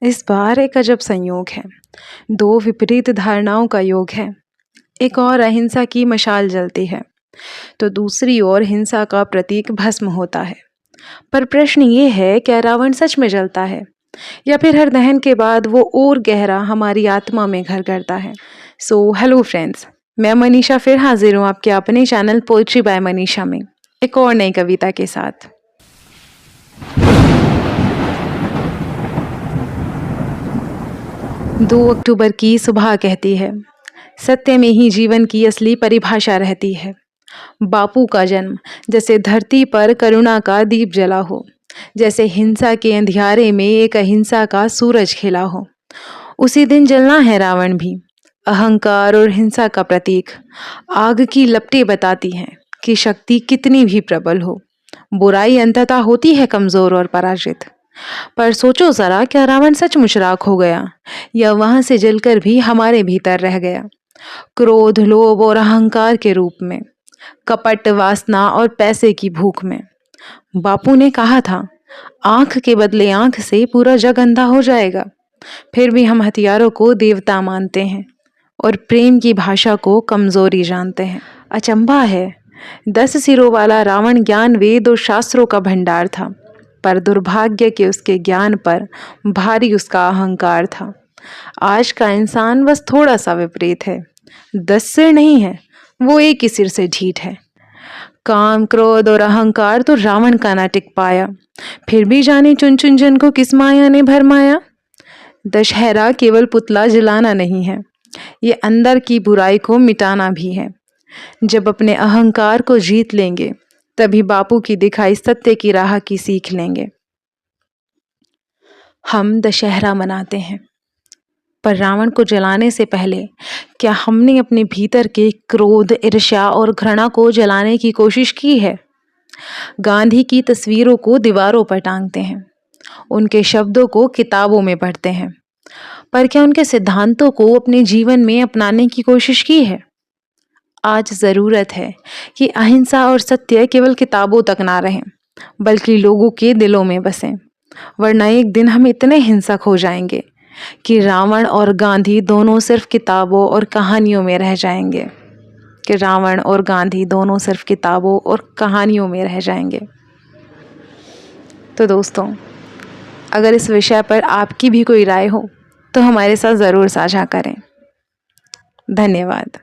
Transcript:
इस बार एक अजब संयोग है। दो विपरीत धारणाओं का योग है। एक और अहिंसा की मशाल जलती है तो दूसरी ओर हिंसा का प्रतीक भस्म होता है। पर प्रश्न ये है, क्या रावण सच में जलता है या फिर हर दहन के बाद वो और गहरा हमारी आत्मा में घर करता है। सो हेलो फ्रेंड्स, मैं मनीषा फिर हाजिर हूँ आपके अपने चैनल पोएट्री बाय मनीषा में एक और नई कविता के साथ। 2 अक्टूबर की सुबह कहती है, सत्य में ही जीवन की असली परिभाषा रहती है। बापू का जन्म जैसे धरती पर करुणा का दीप जला हो, जैसे हिंसा के अंधियारे में एक अहिंसा का सूरज खिला हो। उसी दिन जलना है रावण भी, अहंकार और हिंसा का प्रतीक। आग की लपटें बताती हैं कि शक्ति कितनी भी प्रबल हो, बुराई अंततः होती है कमजोर और पराजित। पर सोचो जरा, क्या रावण सचमुच राख हो गया या वहां से जलकर भी हमारे भीतर रह गया, क्रोध, लोभ और अहंकार के रूप में, कपट, वासना और पैसे की भूख में। बापू ने कहा था, आंख के बदले आंख से पूरा जग अंधा हो जाएगा। फिर भी हम हथियारों को देवता मानते हैं और प्रेम की भाषा को कमजोरी जानते हैं। अचंभा है, 10 सिरों वाला रावण ज्ञान, वेद और शास्त्रों का भंडार था, पर दुर्भाग्य के उसके ज्ञान पर भारी उसका अहंकार था। आज का इंसान बस थोड़ा सा विपरीत है। 10 सिर नहीं है, वो एक ही सिर से ढीठ है। काम, क्रोध और अहंकार तो रावण का ना टिक पाया, फिर भी जाने चुन चुन जन को किस माया ने भरमाया। दशहरा केवल पुतला जलाना नहीं है, ये अंदर की बुराई को मिटाना भी है। जब अपने अहंकार को जीत लेंगे, तभी बापू की दिखाई सत्य की राह की सीख लेंगे। हम दशहरा मनाते हैं, पर रावण को जलाने से पहले क्या हमने अपने भीतर के क्रोध, ईर्ष्या और घृणा को जलाने की कोशिश की है? गांधी की तस्वीरों को दीवारों पर टांगते हैं, उनके शब्दों को किताबों में पढ़ते हैं, पर क्या उनके सिद्धांतों को अपने जीवन में अपनाने की कोशिश की है? आज ज़रूरत है कि अहिंसा और सत्य केवल किताबों तक ना रहें, बल्कि लोगों के दिलों में बसें। वरना एक दिन हम इतने हिंसक हो जाएंगे कि रावण और गांधी दोनों सिर्फ किताबों और कहानियों में रह जाएंगे तो दोस्तों, अगर इस विषय पर आपकी भी कोई राय हो तो हमारे साथ ज़रूर साझा करें। धन्यवाद।